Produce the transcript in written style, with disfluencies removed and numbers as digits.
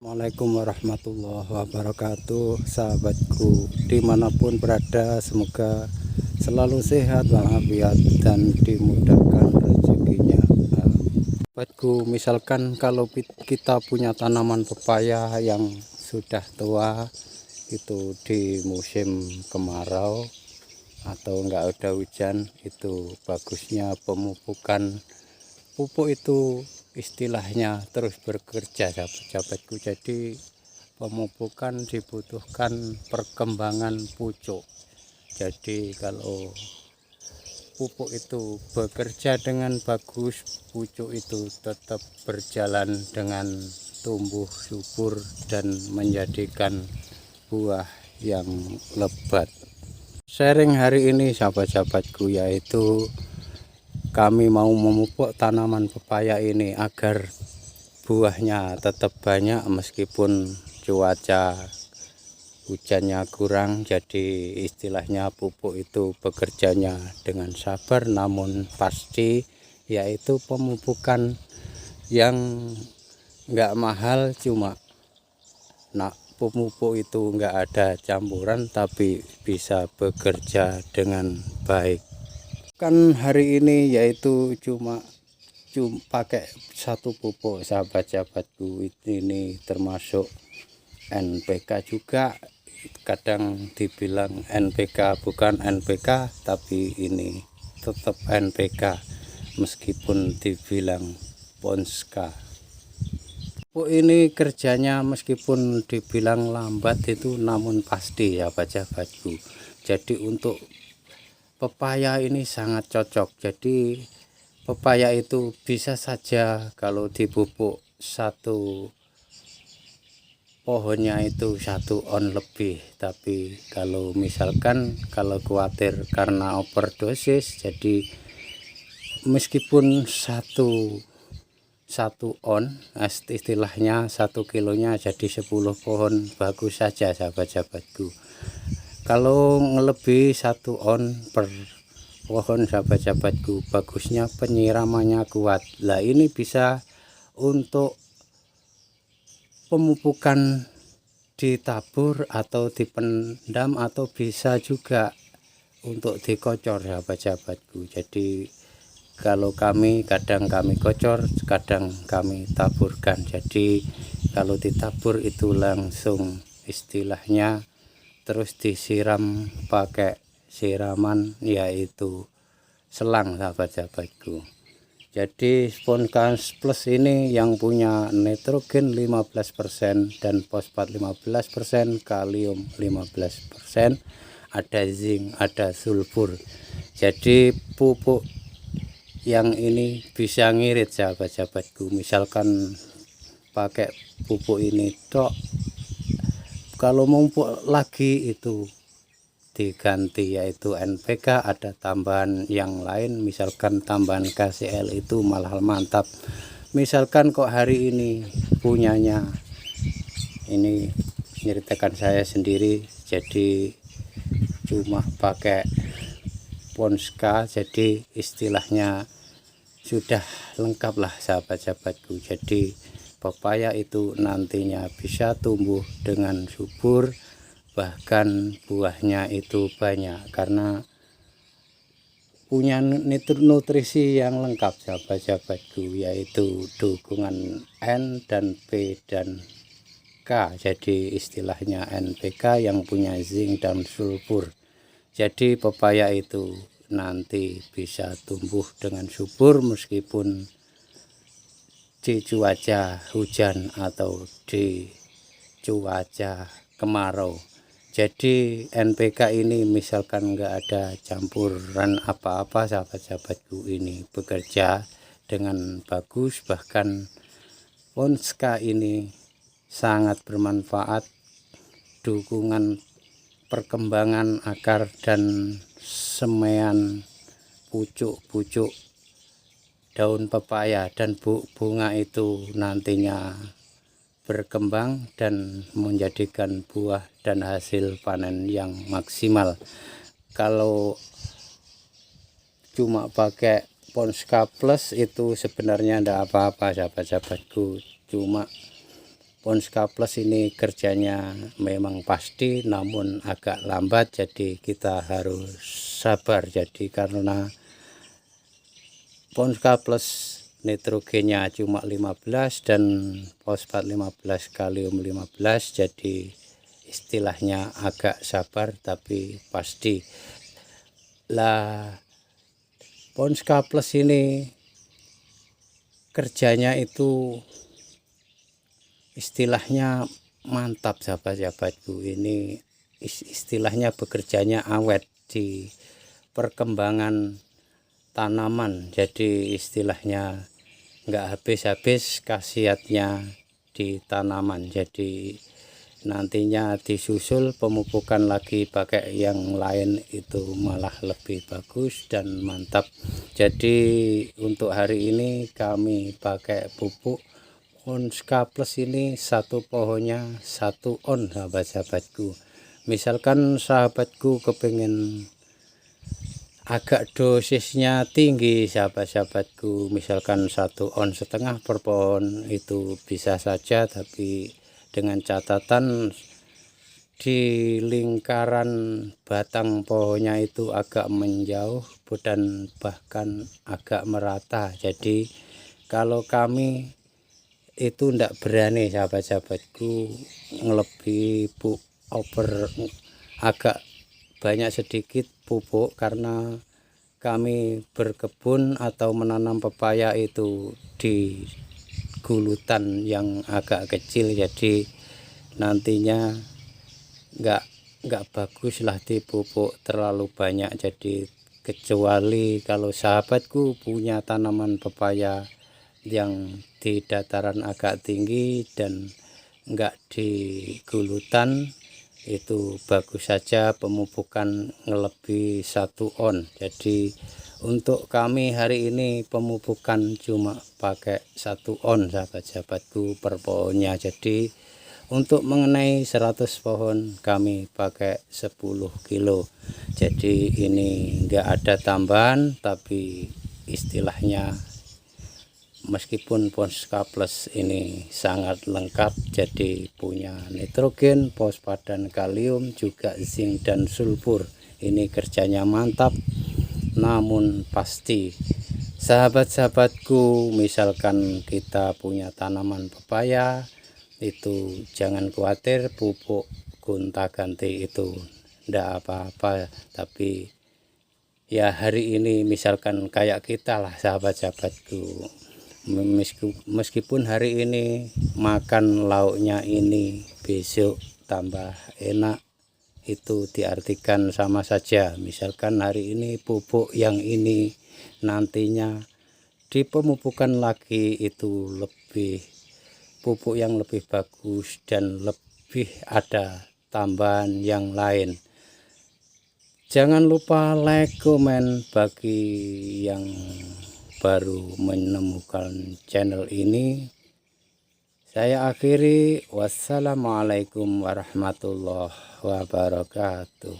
Assalamualaikum warahmatullahi wabarakatuh, sahabatku dimanapun berada, semoga selalu sehat walafiat dan dimudahkan rezekinya. Sahabatku, misalkan kalau kita punya tanaman pepaya yang sudah tua, itu di musim kemarau atau enggak ada hujan, itu bagusnya pemupukan. Pupuk itu istilahnya terus bekerja, sahabat-sahabatku. Jadi pemupukan dibutuhkan perkembangan pucuk. Jadi kalau pupuk itu bekerja dengan bagus, pucuk itu tetap berjalan dengan tumbuh subur dan menjadikan buah yang lebat. Sharing hari ini, sahabat-sahabatku, yaitu kami mau memupuk tanaman pepaya ini agar buahnya tetap banyak meskipun cuaca hujannya kurang. Jadi istilahnya pupuk itu bekerjanya dengan sabar namun pasti, yaitu pemupukan yang enggak mahal, cuma pemupuk itu enggak ada campuran tapi bisa bekerja dengan baik. Kan hari ini yaitu cuma pakai satu pupuk, sahabat-sahabatku. Ini termasuk NPK juga, kadang dibilang NPK bukan NPK, tapi ini tetap NPK meskipun dibilang Ponska. Pupuk ini kerjanya meskipun dibilang lambat itu namun pasti, sahabat-sahabatku. Jadi untuk pepaya ini sangat cocok. Jadi pepaya itu bisa saja kalau dipupuk satu pohonnya itu 1 on lebih. Tapi kalau misalkan kalau khawatir karena overdosis, jadi meskipun satu on, istilahnya 1 kilonya jadi 10 pohon bagus saja, sahabat-sahabatku. Kalau ngelebihi 1 on per pohon, sahabat-sahabatku, bagusnya penyiramannya kuat. Lah ini bisa untuk pemupukan ditabur atau dipendam, atau bisa juga untuk dikocor, sahabat-sahabatku. Jadi kalau kami kadang kami kocor, kadang kami taburkan. Jadi kalau ditabur itu langsung istilahnya terus disiram pakai siraman, yaitu selang, sahabat-sahabatku. Jadi Sponkas Plus ini yang punya nitrogen 15% dan fosfat 15%, kalium 15%, ada zinc, ada sulfur. Jadi pupuk yang ini bisa ngirit, sahabat-sahabatku. Misalkan pakai pupuk ini tok, kalau mau pupuk lagi itu diganti, yaitu NPK, ada tambahan yang lain, misalkan tambahan KCL itu malah mantap. Misalkan kok hari ini punyanya, ini nyeritakan saya sendiri, jadi cuma pakai Ponska, jadi istilahnya sudah lengkap lah, sahabat-sahabatku. Jadi pepaya itu nantinya bisa tumbuh dengan subur, bahkan buahnya itu banyak karena punya nutrisi yang lengkap, sahabat-sahabatku, yaitu dukungan N dan P dan K. Jadi istilahnya NPK yang punya zinc dan sulfur. Jadi pepaya itu nanti bisa tumbuh dengan subur meskipun di cuaca hujan atau di cuaca kemarau. Jadi NPK ini misalkan enggak ada campuran apa-apa, sahabat-sahabatku, ini bekerja dengan bagus. Bahkan Ponska ini sangat bermanfaat, dukungan perkembangan akar dan semaian pucuk-pucuk daun pepaya dan bunga itu nantinya berkembang dan menjadikan buah dan hasil panen yang maksimal. Kalau cuma pakai Ponska Plus itu sebenarnya tidak apa-apa, sahabat-sahabatku. Cuma Ponska Plus ini kerjanya memang pasti, namun agak lambat, jadi kita harus sabar. Jadi karena Ponska Plus nitrogennya cuma 15 dan fosfat 15, kalium 15, jadi istilahnya agak sabar tapi pasti. Lah Ponska Plus ini kerjanya itu istilahnya mantap sahabat-sahabatku. Ini istilahnya bekerjanya awet di perkembangan tanaman, jadi istilahnya nggak habis-habis khasiatnya di tanaman. Jadi nantinya disusul pemupukan lagi pakai yang lain itu malah lebih bagus dan mantap. Jadi untuk hari ini kami pakai pupuk Ponska Plus ini, satu pohonnya 1 on sahabat-sahabatku. Misalkan sahabatku kepengen agak dosisnya tinggi sahabat-sahabatku, misalkan 1,5 on per pohon, itu bisa saja, tapi dengan catatan di lingkaran batang pohonnya itu agak menjauh dan bahkan agak merata. Jadi kalau kami itu ndak berani sahabat-sahabatku ngelebi over agak banyak sedikit pupuk, karena kami berkebun atau menanam pepaya itu di gulutan yang agak kecil, jadi nantinya nggak bagus lah dipupuk terlalu banyak. Jadi kecuali kalau sahabatku punya tanaman pepaya yang di dataran agak tinggi dan nggak di gulutan, itu bagus saja pemupukan ngelebi 1 on. Jadi untuk kami hari ini pemupukan cuma pakai 1 on sahabat-sahabatku per pohonnya. Jadi untuk mengenai 100 pohon kami pakai 10 kilo. Jadi ini enggak ada tambahan, tapi istilahnya meskipun Ponska Plus ini sangat lengkap, jadi punya nitrogen, fosfat dan kalium, juga zinc dan sulfur. Ini kerjanya mantap namun pasti. Sahabat-sahabatku, misalkan kita punya tanaman pepaya, itu jangan khawatir pupuk gonta-ganti itu ndak apa-apa. Tapi ya hari ini misalkan kayak kita lah sahabat-sahabatku, meskipun hari ini makan lauknya ini, besok tambah enak, itu diartikan sama saja. Misalkan hari ini pupuk yang ini, nantinya di pemupukan lagi itu lebih pupuk yang lebih bagus dan lebih ada tambahan yang lain. Jangan lupa like, komen bagi yang baru menemukan channel ini. Saya akhiri, wassalamualaikum warahmatullahi wabarakatuh.